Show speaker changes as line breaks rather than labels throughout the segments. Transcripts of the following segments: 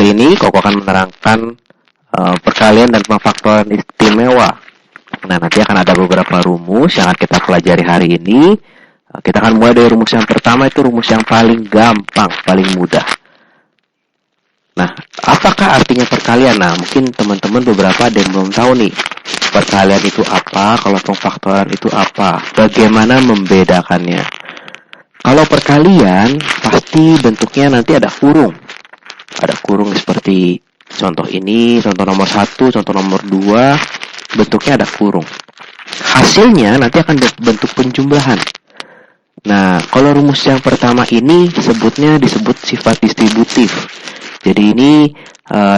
Kali ini Koko akan menerangkan perkalian dan pemfaktoran istimewa. Nah, nanti akan ada beberapa rumus yang akan kita pelajari hari ini. Kita akan mulai dari rumus yang pertama, itu rumus yang paling gampang, paling mudah. Nah, apakah artinya perkalian? Nah, mungkin teman-teman beberapa ada yang belum tahu nih. Perkalian itu apa? Kalau pemfaktoran itu apa? Bagaimana membedakannya? Kalau perkalian, pasti bentuknya nanti ada kurung. Ada kurung seperti contoh ini, contoh nomor 1, contoh nomor 2, bentuknya ada kurung. Hasilnya nanti akan bentuk penjumlahan. Nah, kalau rumus yang pertama ini disebut sifat distributif. Jadi ini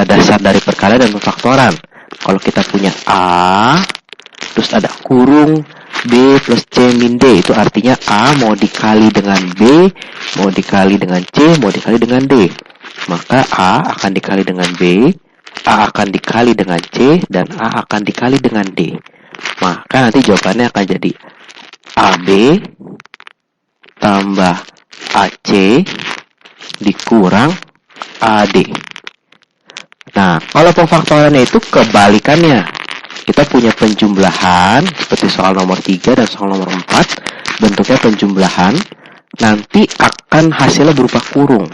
dasar dari perkalian dan pemfaktoran. Kalau kita punya A, terus ada kurung B plus C min D, itu artinya A mau dikali dengan B, mau dikali dengan C, mau dikali dengan D. Maka A akan dikali dengan B, A akan dikali dengan C, dan A akan dikali dengan D. Maka nanti jawabannya akan jadi AB tambah AC dikurang AD. Nah, kalau pemfaktorannya itu kebalikannya. Kita punya penjumlahan, seperti soal nomor 3 dan soal nomor 4. Bentuknya penjumlahan, nanti akan hasilnya berupa kurung.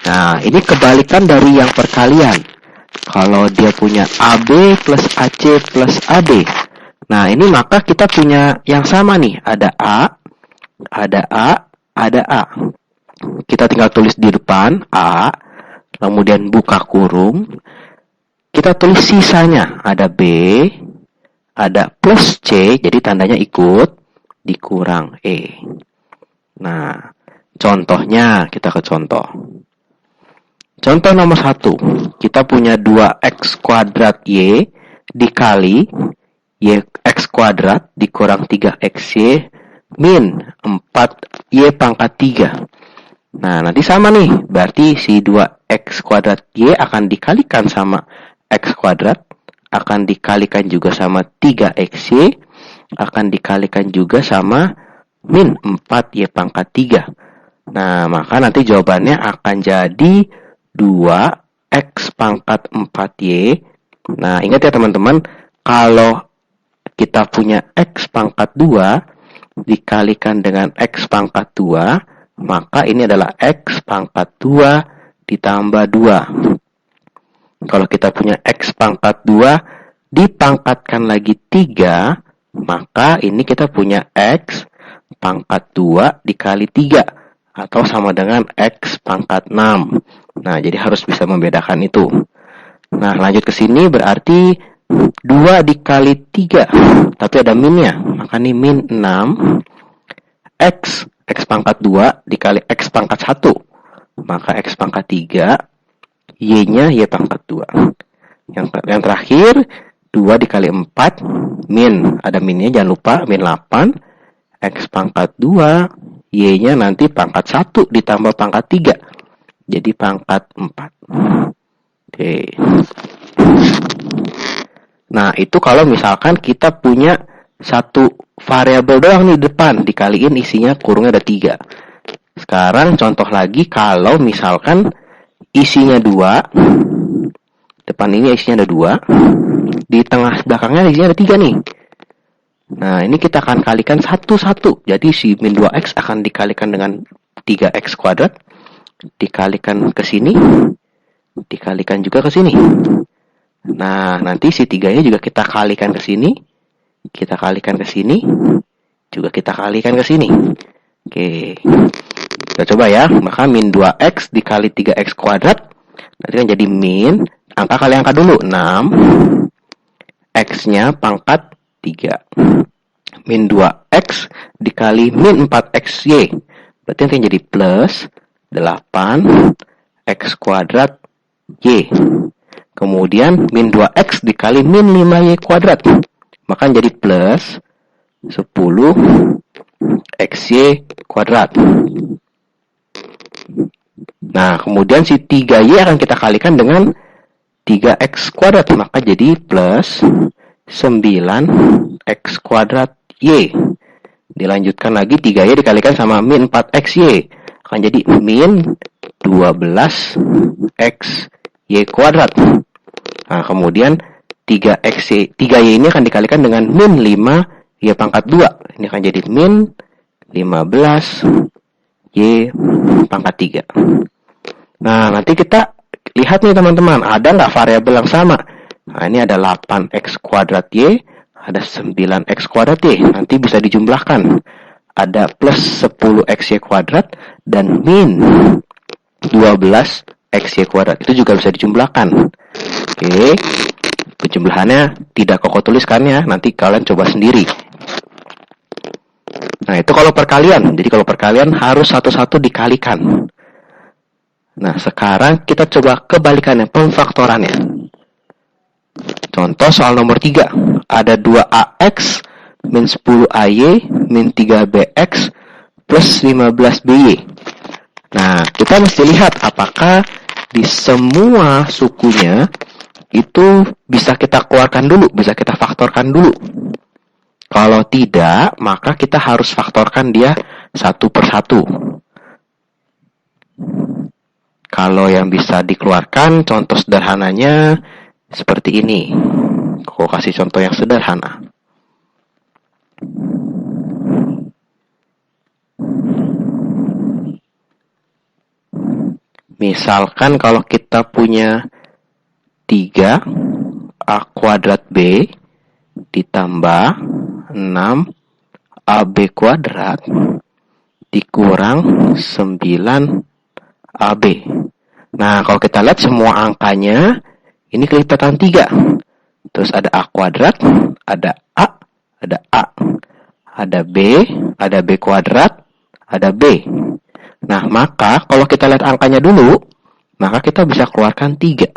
Nah, ini kebalikan dari yang perkalian. Kalau dia punya AB plus AC plus AD. Nah, ini maka kita punya yang sama nih. Ada A, ada A, ada A. Kita tinggal tulis di depan A, kemudian buka kurung. Kita tulis sisanya. Ada B, ada plus C, jadi tandanya ikut, dikurang E. Nah, contohnya kita ke contoh. Contoh nomor 1, kita punya 2x kuadrat Y dikali X kuadrat dikurang 3XY min 4Y pangkat 3. Nah, nanti sama nih, berarti si 2x kuadrat Y akan dikalikan sama X kuadrat, akan dikalikan juga sama 3XY, akan dikalikan juga sama min 4Y pangkat 3. Nah, maka nanti jawabannya akan jadi 2x pangkat 4y. Nah, ingat ya teman-teman, kalau kita punya x pangkat 2 dikalikan dengan x pangkat 2, maka ini adalah x pangkat 2 ditambah 2. Kalau kita punya x pangkat 2 dipangkatkan lagi 3, maka ini kita punya x pangkat 2 dikali 3, atau sama dengan x pangkat 6. Nah, jadi harus bisa membedakan itu. Nah, lanjut ke sini berarti 2 dikali 3, tapi ada minnya. Maka ini min 6. X pangkat 2 dikali X pangkat 1. Maka X pangkat 3, Y-nya Y pangkat 2. Yang terakhir, 2 dikali 4, min. Ada minnya, jangan lupa, min 8. X pangkat 2, Y-nya nanti pangkat 1 ditambah pangkat 3. Jadi pangkat 4. Oke. Nah, itu kalau misalkan kita punya satu variabel doang nih depan, dikaliin isinya kurungnya ada 3. Sekarang contoh lagi, kalau misalkan isinya 2, depan ini isinya ada 2, di tengah belakangnya isinya ada 3 nih. Nah, ini kita akan kalikan satu-satu. Jadi si min 2x akan dikalikan dengan 3x kuadrat, dikalikan ke sini, dikalikan juga ke sini. Nah, nanti si 3-nya juga kita kalikan ke sini, kita kalikan ke sini, juga kita kalikan ke sini. Oke. Kita coba ya. Maka min 2x dikali 3x kuadrat, nanti kan jadi min, angka kali angka dulu, 6. X-nya pangkat 3. Min 2x dikali min 4xy, berarti nanti jadi plus 8 x kuadrat y. Kemudian min 2x dikali min 5y kuadrat, maka jadi plus 10 xy kuadrat. Nah, kemudian si 3y akan kita kalikan dengan 3x kuadrat, maka jadi plus 9x kuadrat y. Dilanjutkan lagi, 3y dikalikan sama min 4xy, akan jadi min 12xy Y kuadrat. Nah, kemudian 3y ini akan dikalikan dengan min 5y pangkat 2. Ini akan jadi min 15y pangkat 3. Nah, nanti kita lihat nih teman-teman, ada nggak variabel yang sama? Nah, ini ada 8x kuadrat y, ada 9x kuadrat y. Nanti bisa dijumlahkan. Ada plus 10xy kuadrat dan min 12xy kuadrat. Itu juga bisa dijumlahkan. Oke. Penjumlahannya tidak Koko tuliskan ya. Nanti kalian coba sendiri. Nah, itu kalau perkalian. Jadi kalau perkalian harus satu-satu dikalikan. Nah, sekarang kita coba kebalikannya, pemfaktorannya. Contoh soal nomor 3. Ada 2ax min 10ay min 3bx plus 15by. Nah, kita mesti lihat apakah di semua sukunya itu bisa kita keluarkan dulu, bisa kita faktorkan dulu. Kalau tidak, maka kita harus faktorkan dia satu per satu. Kalau yang bisa dikeluarkan, contoh sederhananya seperti ini. Aku kasih contoh yang sederhana. Misalkan kalau kita punya 3a kuadrat b ditambah 6ab kuadrat dikurang 9ab. Nah, kalau kita lihat semua angkanya, ini kelipatan 3. Terus ada a kuadrat, ada a, ada b kuadrat, ada b. Nah, maka kalau kita lihat angkanya dulu, maka kita bisa keluarkan 3.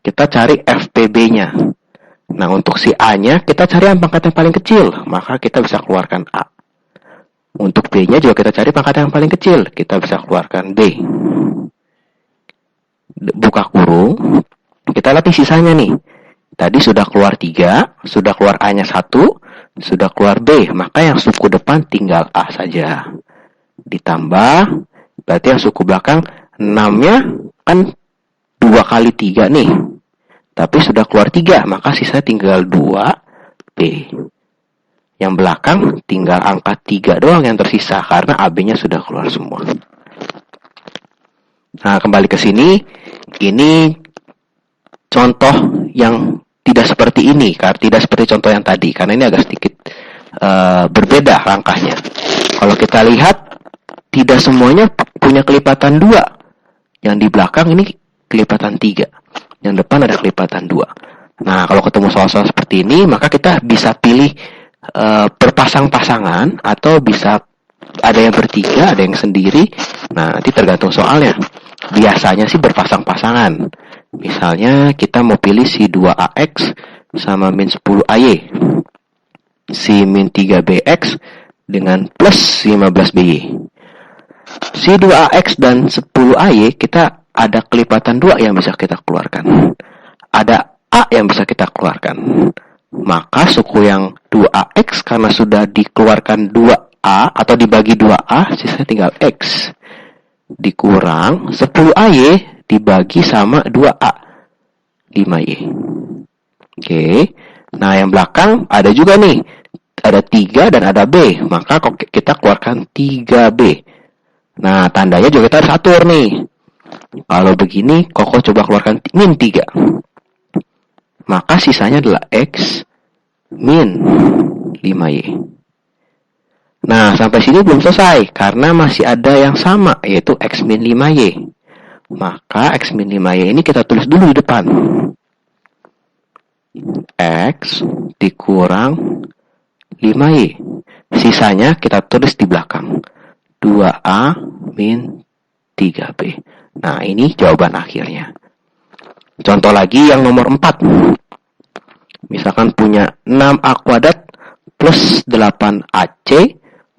Kita cari FPB-nya. Nah, untuk si A-nya, kita cari yang pangkat yang paling kecil, maka kita bisa keluarkan A. Untuk B-nya juga kita cari pangkat yang paling kecil, kita bisa keluarkan B. Buka kurung, kita lihat sisanya nih. Tadi sudah keluar 3, sudah keluar A-nya 1, sudah keluar B, maka yang suku depan tinggal A saja. Ditambah, berarti yang suku belakang 6-nya kan 2 kali 3 nih. Tapi sudah keluar 3, maka sisa tinggal 2B. Yang belakang tinggal angka 3 doang yang tersisa, karena AB-nya sudah keluar semua. Nah, kembali ke sini, ini contoh yang tidak seperti ini, tidak seperti contoh yang tadi, karena ini agak sedikit berbeda langkahnya. Kalau kita lihat, tidak semuanya punya kelipatan 2. Yang di belakang ini kelipatan 3. Yang depan ada kelipatan 2. Nah, kalau ketemu soal-soal seperti ini, maka kita bisa pilih berpasang-pasangan, atau bisa ada yang bertiga, ada yang sendiri. Nah, nanti tergantung soalnya. Biasanya sih berpasang-pasangan. Misalnya kita mau pilih si 2ax sama min 10ay. Si min 3bx dengan plus 15by. Si 2ax dan 10ay kita ada kelipatan 2 yang bisa kita keluarkan. Ada a yang bisa kita keluarkan. Maka suku yang 2ax karena sudah dikeluarkan 2a atau dibagi 2a, sisa tinggal x. Dikurang 10ay dibagi sama 2a, 5y. Oke. Nah, yang belakang ada juga nih. Ada 3 dan ada b. Maka kita keluarkan 3b. Nah, tandanya juga kita harus atur nih. Kalau begini, Koko coba keluarkan min 3. Maka sisanya adalah x min 5y. Nah, sampai sini belum selesai, karena masih ada yang sama, yaitu x min 5y. Maka x min 5y ini kita tulis dulu di depan. X dikurang 5y. Sisanya kita tulis di belakang. 2a min 3b. Nah, ini jawaban akhirnya. Contoh lagi yang nomor 4. Misalkan punya 6a kuadrat plus 8ac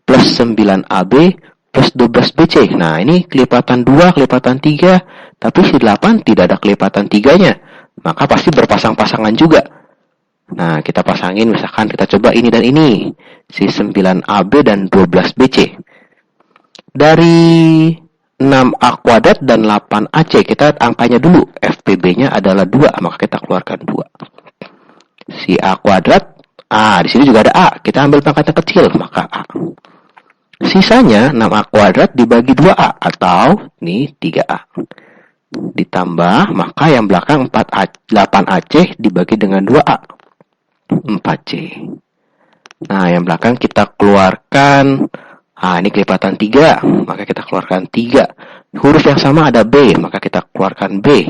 plus 9ab plus 12bc. Nah, ini kelipatan 2, kelipatan 3, tapi si 8 tidak ada kelipatan 3-nya. Maka pasti berpasang-pasangan juga. Nah, kita pasangin, misalkan kita coba ini dan ini. Si 9ab dan 12bc. Dari 6A kuadrat dan 8AC. Kita lihat angkanya dulu. FPB-nya adalah 2, maka kita keluarkan 2. Si A kuadrat, di sini juga ada A. Kita ambil pangkat yang kecil, maka A. Sisanya 6A kuadrat dibagi 2A, atau ini 3A. Ditambah, maka yang belakang 8AC dibagi dengan 2A. 4C. Nah, yang belakang kita keluarkan. Ini kelipatan 3, maka kita keluarkan 3. Huruf yang sama ada B, maka kita keluarkan B.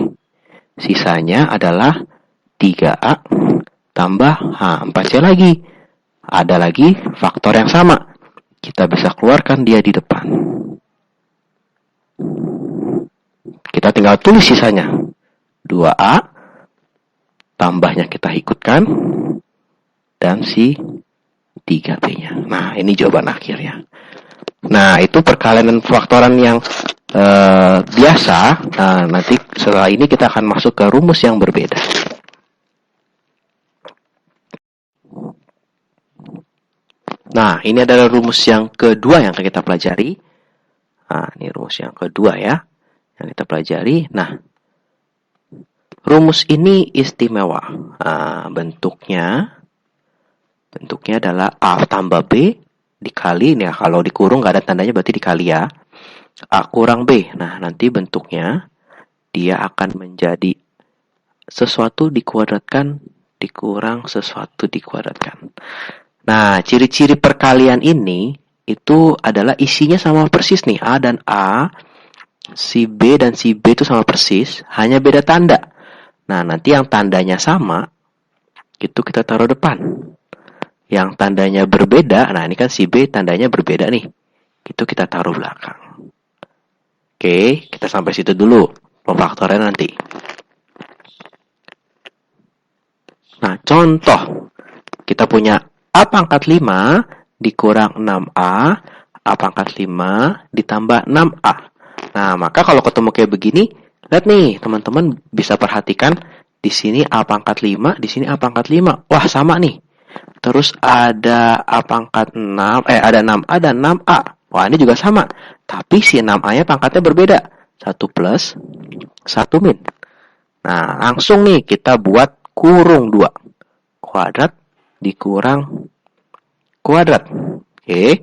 Sisanya adalah 3A tambah 4C lagi. Ada lagi faktor yang sama. Kita bisa keluarkan dia di depan. Kita tinggal tulis sisanya. 2A, tambahnya kita ikutkan, dan si 3B-nya. Nah, ini jawaban akhirnya. Nah, itu perkalian dan faktoran yang biasa. Nah, nanti setelah ini kita akan masuk ke rumus yang berbeda. Nah, ini adalah rumus yang kedua yang akan kita pelajari. Nah, ini rumus yang kedua ya, yang kita pelajari. Nah, rumus ini istimewa. Nah, bentuknya adalah A tambah B dikali, nih ya, kalau dikurung nggak ada tandanya berarti dikali ya. A kurang B. Nah, nanti bentuknya dia akan menjadi sesuatu dikuadratkan dikurang sesuatu dikuadratkan. Nah, ciri-ciri perkalian ini itu adalah isinya sama persis nih. A dan A, si B dan si B itu sama persis, hanya beda tanda. Nah, nanti yang tandanya sama, itu kita taruh depan. Yang tandanya berbeda, nah ini kan si B tandanya berbeda nih. Itu kita taruh belakang. Oke, kita sampai situ dulu. Pemfaktoran nanti. Nah, contoh. Kita punya A pangkat 5 dikurang 6A. A pangkat 5 ditambah 6A. Nah, maka kalau ketemu kayak begini, lihat nih, teman-teman bisa perhatikan. Di sini A pangkat 5, di sini A pangkat 5. Wah, sama nih. Terus ada A pangkat 6, ada 6A dan 6A. Wah, ini juga sama. Tapi si 6A-nya pangkatnya berbeda. 1 plus, 1 min. Nah, langsung nih kita buat kurung 2. Kuadrat dikurang kuadrat. Oke.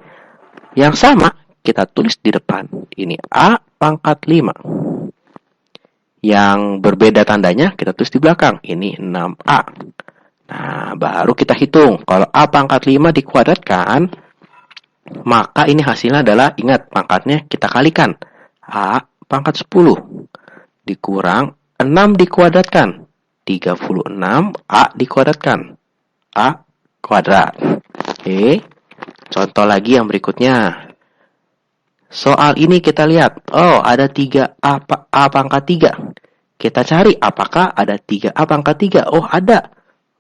Yang sama kita tulis di depan. Ini A pangkat 5. Yang berbeda tandanya kita tulis di belakang. Ini 6A. Nah, baru kita hitung. Kalau A pangkat 5 dikuadratkan, maka ini hasilnya adalah, ingat, pangkatnya kita kalikan. A pangkat 10 dikurang 6 dikuadratkan. 36, A dikuadratkan. A kuadrat. Oke. Contoh lagi yang berikutnya. Soal ini kita lihat. Oh, ada 3A pangkat 3. Kita cari apakah ada 3A pangkat 3. Oh, ada.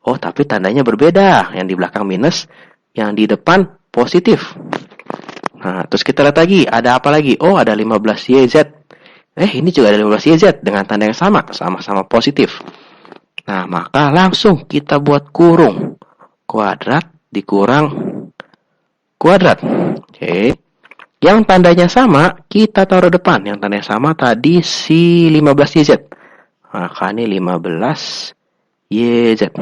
Oh, tapi tandanya berbeda. Yang di belakang minus, yang di depan positif. Nah, terus kita lihat lagi. Ada apa lagi? Oh, ada 15YZ. Ini juga ada 15YZ dengan tanda yang sama. Sama-sama positif. Nah, maka langsung kita buat kurung. Kuadrat dikurang kuadrat. Oke. Yang tandanya sama, kita taruh depan. Yang tandanya sama tadi si 15YZ. Maka ini 15YZ.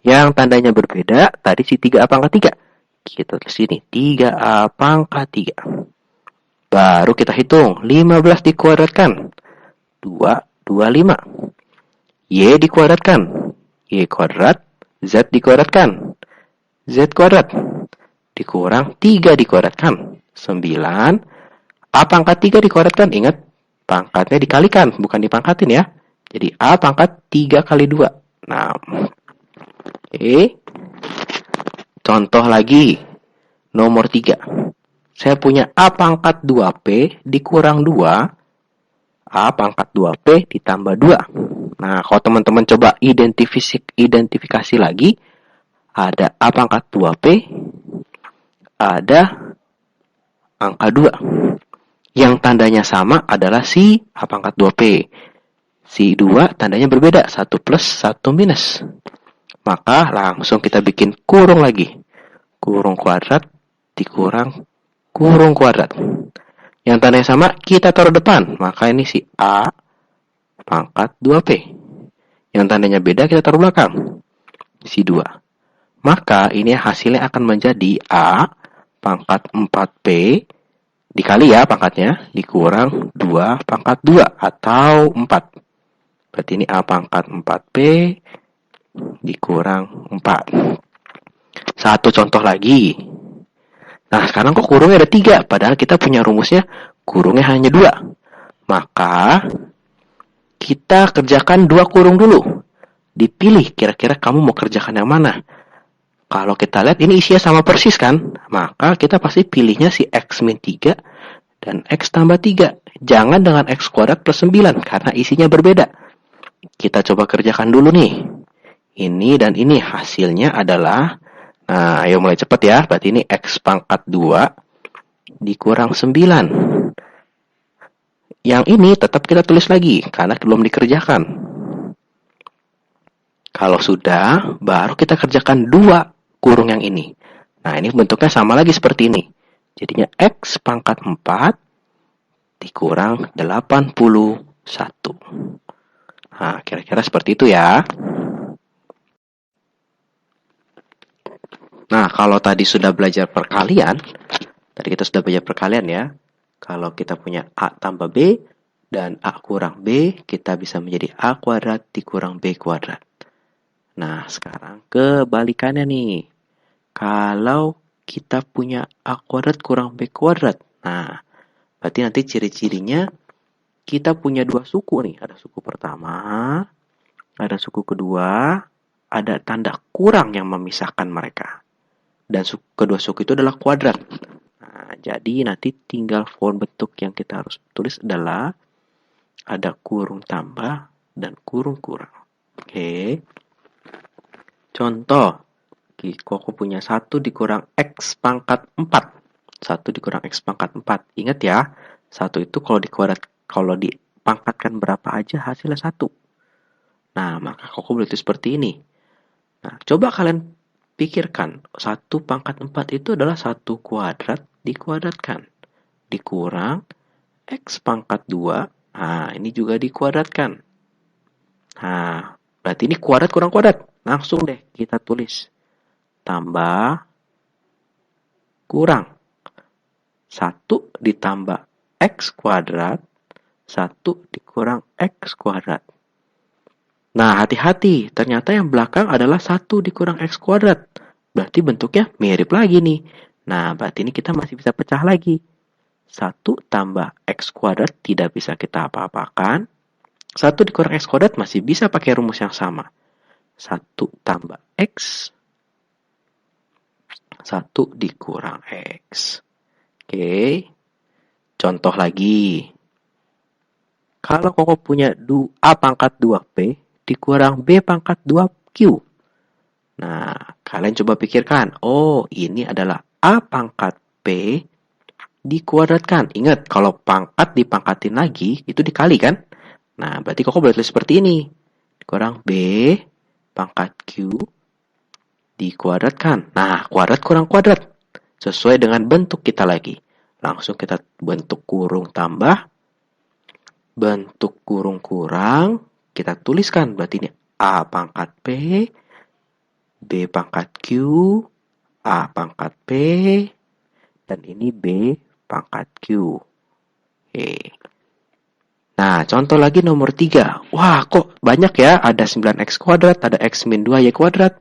Yang tandanya berbeda, tadi si 3A pangkat 3. Kita tulis sini, 3A pangkat 3. Baru kita hitung, 15 dikuadratkan. 25. Y dikuadratkan. Y kuadrat. Z dikuadratkan. Z kuadrat. Dikurang 3 dikuadratkan. 9. A pangkat 3 dikuadratkan. Ingat, pangkatnya dikalikan, bukan dipangkatin ya. Jadi A pangkat 3 kali 2. 6. Oke. Contoh lagi. Nomor 3. Saya punya A pangkat 2P dikurang 2. A pangkat 2P ditambah 2. Nah, kalau teman-teman coba identifikasi lagi. Ada A pangkat 2P. Ada angka 2. Yang tandanya sama adalah si A pangkat 2P. Si 2 tandanya berbeda. 1 plus, 1 minus. Maka langsung kita bikin kurung lagi. Kurung kuadrat dikurang kurung kuadrat. Yang tandanya sama, kita taruh depan. Maka ini si A pangkat 2P. Yang tandanya beda, kita taruh belakang. Si 2. Maka ini hasilnya akan menjadi A pangkat 4P dikali ya pangkatnya, dikurang 2 pangkat 2 atau 4. Berarti ini A pangkat 4P dikurang 4. Satu contoh lagi. Nah, sekarang kok kurungnya ada 3, padahal kita punya rumusnya kurungnya hanya 2. Maka kita kerjakan 2 kurung dulu. Dipilih kira-kira kamu mau kerjakan yang mana. Kalau kita lihat ini isinya sama persis kan, maka kita pasti pilihnya si X min 3 dan X tambah 3. Jangan dengan X kuadrat plus 9, karena isinya berbeda. Kita coba kerjakan dulu nih. Ini dan ini hasilnya adalah, nah ayo mulai cepat ya, berarti ini X pangkat 2 dikurang 9. Yang ini tetap kita tulis lagi, karena belum dikerjakan. Kalau sudah, baru kita kerjakan 2 kurung yang ini. Nah, ini bentuknya sama lagi seperti ini. Jadinya X pangkat 4 dikurang 81. Nah, kira-kira seperti itu ya. Nah, kalau tadi sudah belajar perkalian, tadi kita sudah belajar perkalian ya. Kalau kita punya A tambah B dan A kurang B, kita bisa menjadi A kuadrat dikurang B kuadrat. Nah, sekarang kebalikannya nih. Kalau kita punya A kuadrat kurang B kuadrat. Nah, berarti nanti ciri-cirinya kita punya 2 suku nih. Ada suku pertama, ada suku kedua, ada tanda kurang yang memisahkan mereka. Dan kedua suku itu adalah kuadrat. Nah, jadi nanti tinggal form bentuk yang kita harus tulis adalah ada kurung tambah dan kurung kurang. Oke. Contoh, Koko punya 1 dikurang X pangkat 4. 1 dikurang X pangkat 4. Ingat ya, 1 itu kalau dipangkatkan berapa aja hasilnya 1. Nah, maka Koko boleh tulis seperti ini. Nah, coba kalian pikirkan, 1 pangkat 4 itu adalah 1 kuadrat dikuadratkan. Dikurang X pangkat 2. Nah, ini juga dikuadratkan. Nah, berarti ini kuadrat kurang kuadrat. Langsung deh kita tulis. Tambah kurang. 1 ditambah X kuadrat. 1 dikurang X kuadrat. Nah, hati-hati. Ternyata yang belakang adalah 1 dikurang X kuadrat. Berarti bentuknya mirip lagi nih. Nah, berarti ini kita masih bisa pecah lagi. 1 tambah X kuadrat tidak bisa kita apa-apakan. 1 dikurang X kuadrat masih bisa pakai rumus yang sama. 1 tambah X. 1 dikurang X. Oke. Contoh lagi. Kalau Koko punya A pangkat 2P dikurang B pangkat 2Q. Nah, kalian coba pikirkan. Oh, ini adalah A pangkat P dikuadratkan. Ingat, kalau pangkat dipangkatin lagi, itu dikali kan? Nah, berarti Koko boleh tulis seperti ini. Kurang B pangkat Q dikuadratkan. Nah, kuadrat kurang kuadrat. Sesuai dengan bentuk kita lagi. Langsung kita bentuk kurung tambah. Bentuk kurung kurang. Kita tuliskan. Berarti ini A pangkat P. B pangkat Q. A pangkat P. Dan ini B pangkat Q. Oke. Nah, contoh lagi nomor 3. Wah, kok banyak ya? Ada 9x kuadrat, ada x min 2y kuadrat.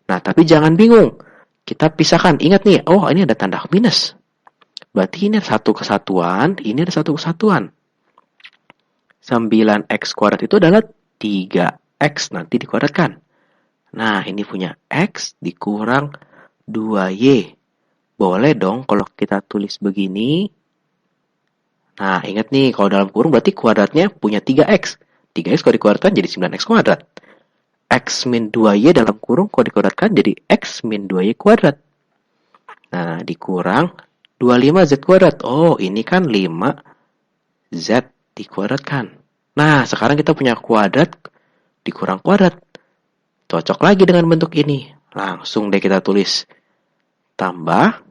Nah, tapi jangan bingung. Kita pisahkan. Ingat nih, oh ini ada tanda minus. Berarti ini ada satu kesatuan, ini ada satu kesatuan. 9x kuadrat itu adalah 3x nanti dikuadratkan. Nah, ini punya x dikurang 2y. Boleh dong kalau kita tulis begini. Nah, ingat nih, kalau dalam kurung berarti kuadratnya punya 3x. 3x kalau dikuadratkan jadi 9x kuadrat. X min 2y dalam kurung kalau dikuadratkan jadi x min 2y kuadrat. Nah, dikurang 25z kuadrat. Oh, ini kan 5z dikuadratkan. Nah, sekarang kita punya kuadrat dikurang kuadrat. Cocok lagi dengan bentuk ini. Langsung deh kita tulis. Tambah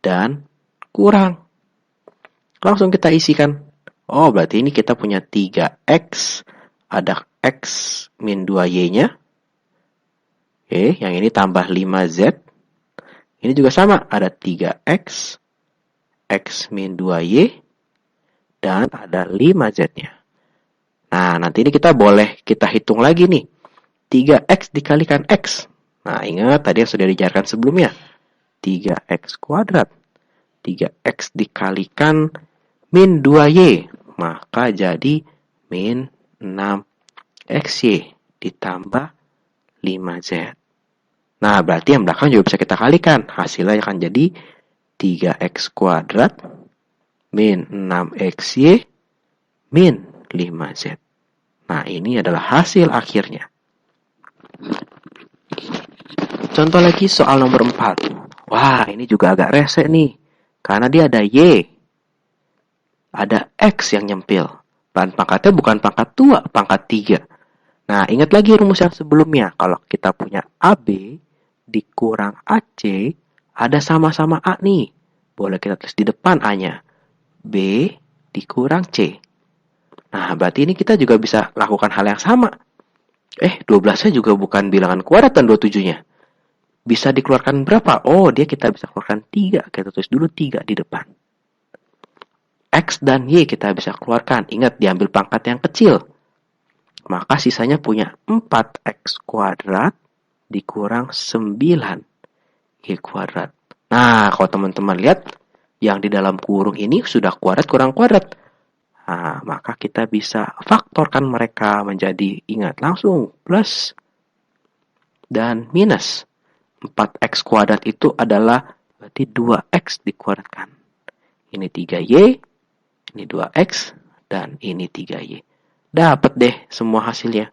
dan kurang. Langsung kita isikan. Oh, berarti ini kita punya 3x, ada x min 2y-nya. Oke, yang ini tambah 5z. Ini juga sama, ada 3x, x min 2y, dan ada 5z-nya. Nah, nanti ini kita hitung lagi nih. 3x dikalikan x. Nah, ingat tadi yang sudah diajarkan sebelumnya. 3x kuadrat. 3x dikalikan min 2y. Maka jadi min 6xy ditambah 5z. Nah, berarti yang belakang juga bisa kita kalikan. Hasilnya akan jadi 3x kuadrat min 6xy min 5z. Nah, ini adalah hasil akhirnya. Contoh lagi soal nomor 4. Wah, ini juga agak rese nih. Karena dia ada Y. Ada X yang nyempil. Dan pangkatnya bukan pangkat 2, pangkat 3. Nah, ingat lagi rumus yang sebelumnya. Kalau kita punya AB dikurang AC, ada sama-sama A nih. Boleh kita tulis di depan A-nya. B dikurang C. Nah, berarti ini kita juga bisa lakukan hal yang sama. 12-nya juga bukan bilangan kuadrat dan 27-nya. Bisa dikeluarkan berapa? Oh, kita bisa keluarkan 3. Kita tulis dulu 3 di depan. X dan Y kita bisa keluarkan. Ingat, diambil pangkat yang kecil. Maka sisanya punya 4x kuadrat dikurang 9y kuadrat. Nah, kalau teman-teman lihat, yang di dalam kurung ini sudah kuadrat kurang kuadrat. Nah, maka kita bisa faktorkan mereka menjadi, ingat, langsung plus dan minus. 4x kuadrat itu adalah berarti 2x dikuadratkan. Ini 3y, ini 2x, dan ini 3y. Dapat deh semua hasilnya.